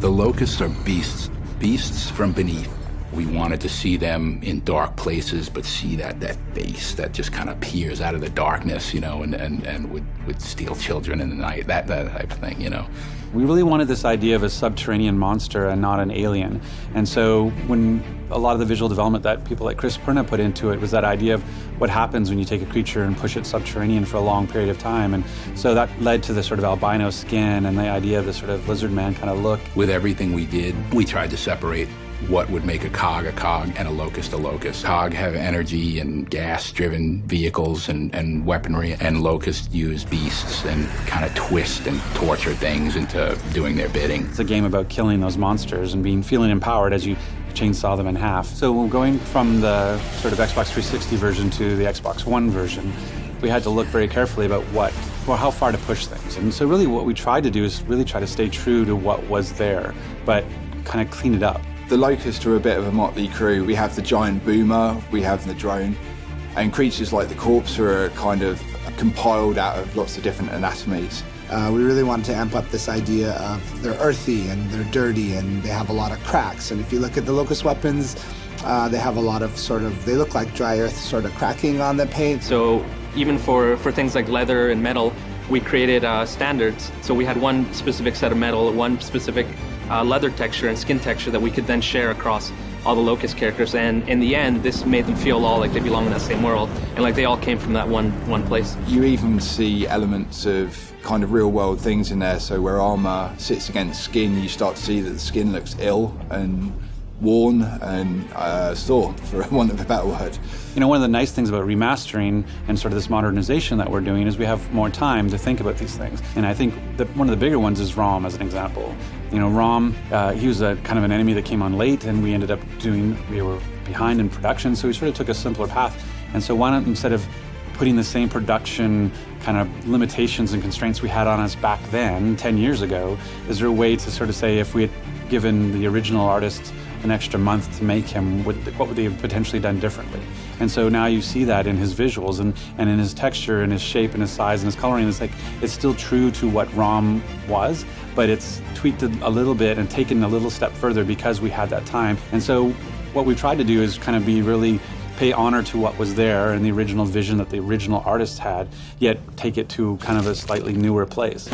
The locusts are beasts, beasts from beneath. We wanted to see them in dark places, but see that face that just kind of peers out of the darkness, you know, and would steal children in the night, that type of thing, you know. We really wanted this idea of a subterranean monster and not an alien. And so when a lot of the visual development that people like Chris Perna put into it was that idea of what happens when you take a creature and push it subterranean for a long period of time. And so that led to the sort of albino skin and the idea of the sort of lizard man kind of look. With everything we did, we tried to separate what would make a cog and a locust a locust. Cog have energy and gas-driven vehicles and weaponry, and locusts use beasts and kind of twist and torture things into doing their bidding. It's a game about killing those monsters and feeling empowered as you chainsaw them in half. So going from the sort of Xbox 360 version to the Xbox One version, we had to look very carefully about how far to push things. And so really what we tried to do is really try to stay true to what was there, but kind of clean it up. The locusts are a bit of a motley crew. We have the giant boomer, we have the drone, and creatures like the corpse are kind of compiled out of lots of different anatomies. We really wanted to amp up this idea of they're earthy and they're dirty and they have a lot of cracks. And if you look at the locust weapons, they have a lot of they look like dry earth sort of cracking on the paint. So even for things like leather and metal, we created standards. So we had one specific set of metal, one specific leather texture and skin texture that we could then share across all the locust characters, and in the end this made them feel all like they belong in that same world and like they all came from that one place. You even see elements of kind of real world things in there, so where armor sits against skin, you start to see that the skin looks ill and worn and sore, for want of a better word. You know, one of the nice things about remastering and sort of this modernization that we're doing is we have more time to think about these things. And I think that one of the bigger ones is Rom, as an example. You know, Rom, he was a kind of an enemy that came on late, and we ended up we were behind in production, so we sort of took a simpler path. And so why not, instead of putting the same production kind of limitations and constraints we had on us back then, 10 years ago, is there a way to sort of say, if we had given the original artist an extra month to make him, what would they have potentially done differently? And so now you see that in his visuals and in his texture and his shape and his size and his coloring. It's like, it's still true to what Rom was, but it's tweaked a little bit and taken a little step further because we had that time. And so what we've tried to do is kind of really pay honor to what was there and the original vision that the original artist had, yet take it to kind of a slightly newer place.